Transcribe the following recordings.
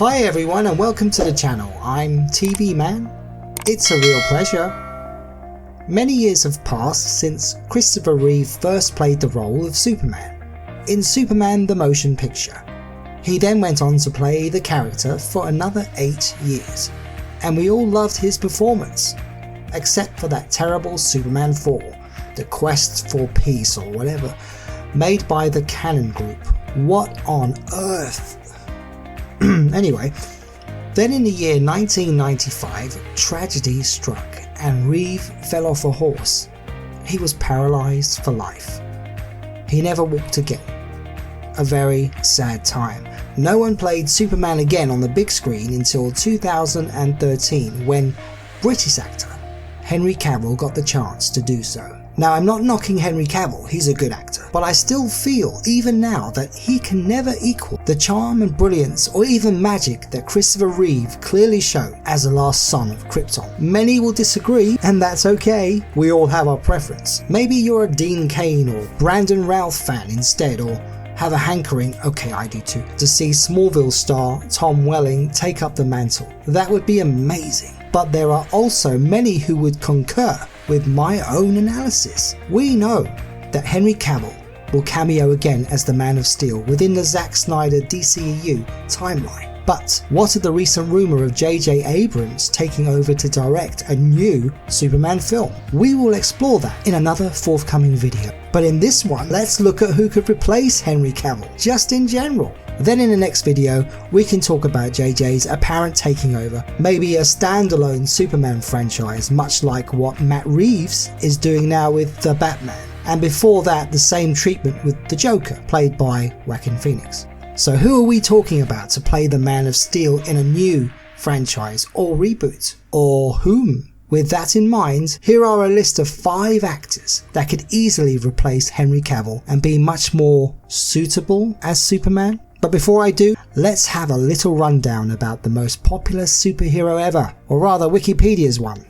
Hi everyone and welcome to the channel. I'm TV Man. It's a real pleasure. Many years have passed since Christopher Reeve first played the role of Superman in Superman the Motion Picture. He then went on to play the character for another 8 years, and we all loved his performance, except for that terrible Superman 4, The Quest for Peace or whatever, made by the Cannon Group. What on earth? Anyway, then in the year 1995, tragedy struck and Reeve fell off a horse. He was paralysed for life. He never walked again. A very sad time. No one played Superman again on the big screen until 2013, when British actor Henry Cavill got the chance to do so. Now, I'm not knocking Henry Cavill, he's a good actor, but I still feel, even now, that he can never equal the charm and brilliance or even magic that Christopher Reeve clearly showed as the last son of Krypton. Many will disagree, and that's okay, we all have our preference. Maybe you're a Dean Cain or Brandon Routh fan instead, or have a hankering, okay I do too, to see Smallville star Tom Welling take up the mantle. That would be amazing. But there are also many who would concur with my own analysis. We know that Henry Cavill will cameo again as the Man of Steel within the Zack Snyder DCEU timeline. But what of the recent rumour of J.J. Abrams taking over to direct a new Superman film? We will explore that in another forthcoming video. But in this one, let's look at who could replace Henry Cavill, just in general. Then in the next video, we can talk about JJ's apparent taking over, maybe a standalone Superman franchise, much like what Matt Reeves is doing now with The Batman. And before that, the same treatment with the Joker, played by Joaquin Phoenix. So who are we talking about to play the Man of Steel in a new franchise or reboot? Or whom? With that in mind, here are a list of 5 actors that could easily replace Henry Cavill and be much more suitable as Superman. But before I do, let's have a little rundown about the most popular superhero ever, or rather Wikipedia's one.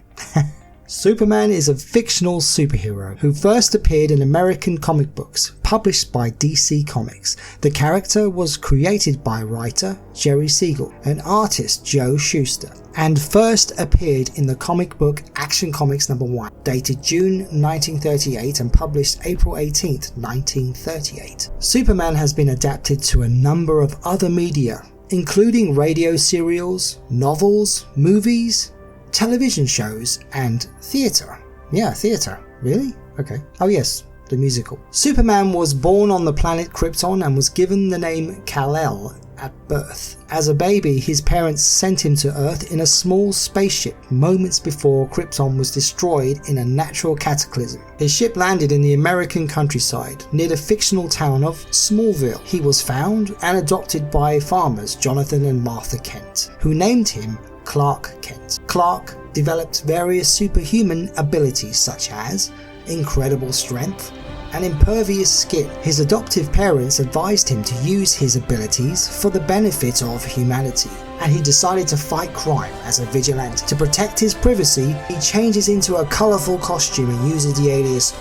Superman is a fictional superhero who first appeared in American comic books published by DC Comics. The character was created by writer Jerry Siegel and artist Joe Shuster, and first appeared in the comic book Action Comics #1, dated June 1938 and published April 18th, 1938. Superman has been adapted to a number of other media, including radio serials, novels, movies, television shows, and theatre. Yeah, theatre. Really? Okay. Oh yes, the musical. Superman was born on the planet Krypton and was given the name Kal-El at birth. As a baby, his parents sent him to Earth in a small spaceship moments before Krypton was destroyed in a natural cataclysm. His ship landed in the American countryside near the fictional town of Smallville. He was found and adopted by farmers Jonathan and Martha Kent, who named him Clark Kent. Clark developed various superhuman abilities such as incredible strength and impervious skin. His adoptive parents advised him to use his abilities for the benefit of humanity, and he decided to fight crime as a vigilante. To protect his privacy, he changes into a colourful costume and uses the alias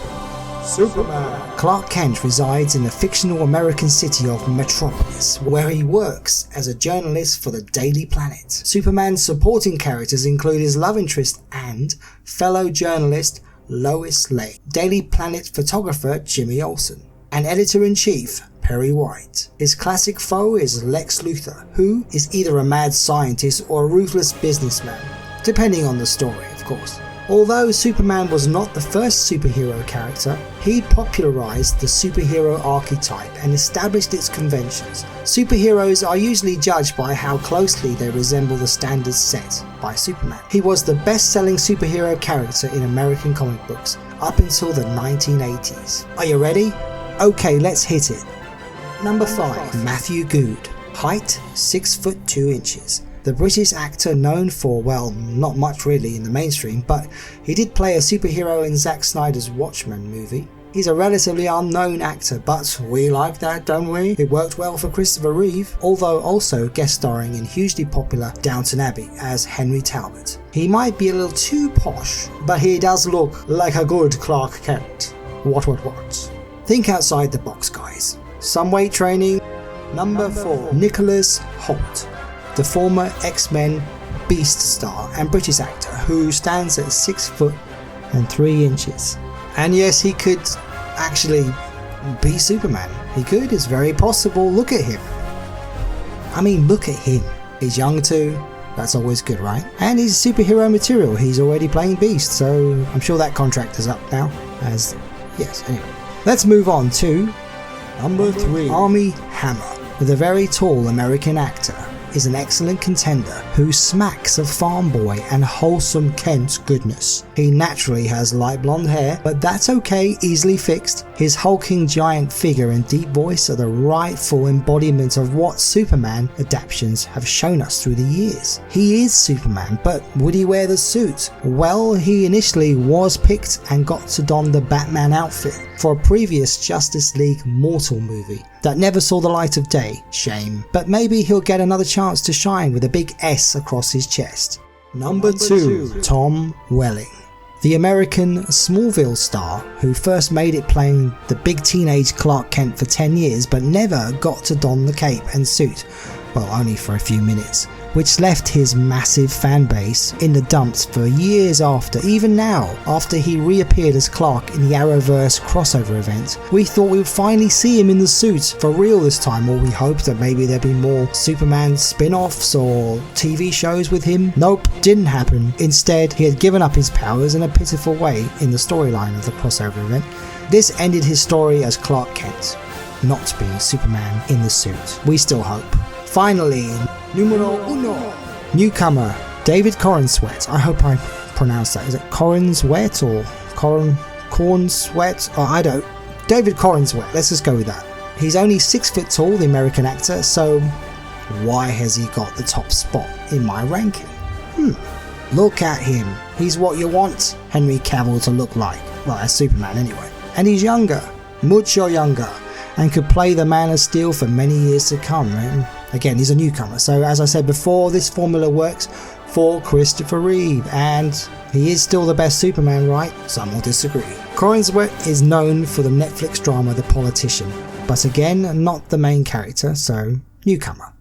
Superman. Clark Kent resides in the fictional American city of Metropolis, where he works as a journalist for the Daily Planet. Superman's supporting characters include his love interest and fellow journalist Lois Lane, Daily Planet photographer Jimmy Olsen, and editor-in-chief Perry White. His classic foe is Lex Luthor, who is either a mad scientist or a ruthless businessman, depending on the story, of course. Although Superman was not the first superhero character, he popularized the superhero archetype and established its conventions. Superheroes are usually judged by how closely they resemble the standards set by Superman. He was the best-selling superhero character in American comic books up until the 1980s. Are you ready? Okay, let's hit it. Number 5. Matthew Goode. Height 6 foot 2 inches. The British actor known for, well, not much really in the mainstream, but he did play a superhero in Zack Snyder's Watchmen movie. He's a relatively unknown actor, but we like that, don't we? It worked well for Christopher Reeve, although also guest starring in hugely popular Downton Abbey as Henry Talbot. He might be a little too posh, but he does look like a good Clark Kent. What? Think outside the box, guys. Some weight training. Number 4. Nicholas Hoult. the former X-Men Beast star and British actor who stands at 6 foot and 3 inches. And yes, he could actually be Superman. He could, it's very possible. Look at him. I mean, look at him. He's young too. That's always good, right? And he's superhero material. He's already playing Beast, so I'm sure that contract is up now. Yes, anyway. Let's move on to number 3. Armie Hammer, with a very tall American actor, is an excellent contender who smacks of farm boy and wholesome Kent goodness. He naturally has light blonde hair, but that's okay, easily fixed. His hulking giant figure and deep voice are the rightful embodiment of what Superman adaptations have shown us through the years. He is Superman, but would he wear the suit? Well, he initially was picked and got to don the Batman outfit for a previous Justice League Mortal movie that never saw the light of day. Shame. But maybe he'll get another chance to shine with a big S across his chest. Number 2. Tom Welling, the American Smallville star who first made it playing the big teenage Clark Kent for 10 years but never got to don the cape and suit, well, only for a few minutes, which left his massive fan base in the dumps for years after. Even now, after he reappeared as Clark in the Arrowverse crossover event, we thought we would finally see him in the suit for real this time, or we hoped that maybe there'd be more Superman spin-offs or TV shows with him. Nope, didn't happen. Instead, he had given up his powers in a pitiful way in the storyline of the crossover event. This ended his story as Clark Kent, not being Superman in the suit. We still hope. Finally, numero 1. Newcomer, David Corenswet. I hope I pronounced that. Is it Corenswet or Cornswet? Oh, I don't. David Corenswet, let's just go with that. He's only 6 foot tall, the American actor, so why has he got the top spot in my ranking? Look at him. He's what you want Henry Cavill to look like. Well, as Superman anyway. And he's younger, mucho younger, and could play the Man of Steel for many years to come. And again, he's a newcomer, so as I said before, this formula works for Christopher Reeve, and he is still the best Superman, right? Some will disagree. Corenswet is known for the Netflix drama The Politician, but again, not the main character, so newcomer.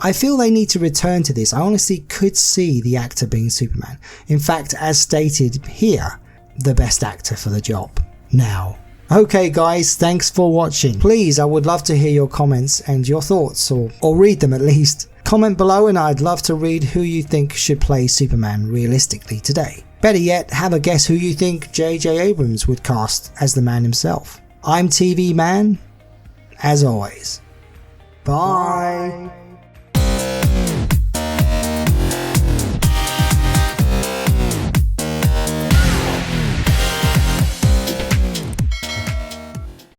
I feel they need to return to this. I honestly could see the actor being Superman. In fact, as stated here, the best actor for the job. Now, okay guys, thanks for watching. Please, I would love to hear your comments and your thoughts, or read them at least. Comment below and I'd love to read who you think should play Superman realistically today. Better yet, have a guess who you think J.J. Abrams would cast as the man himself. I'm TV Man, as always. Bye.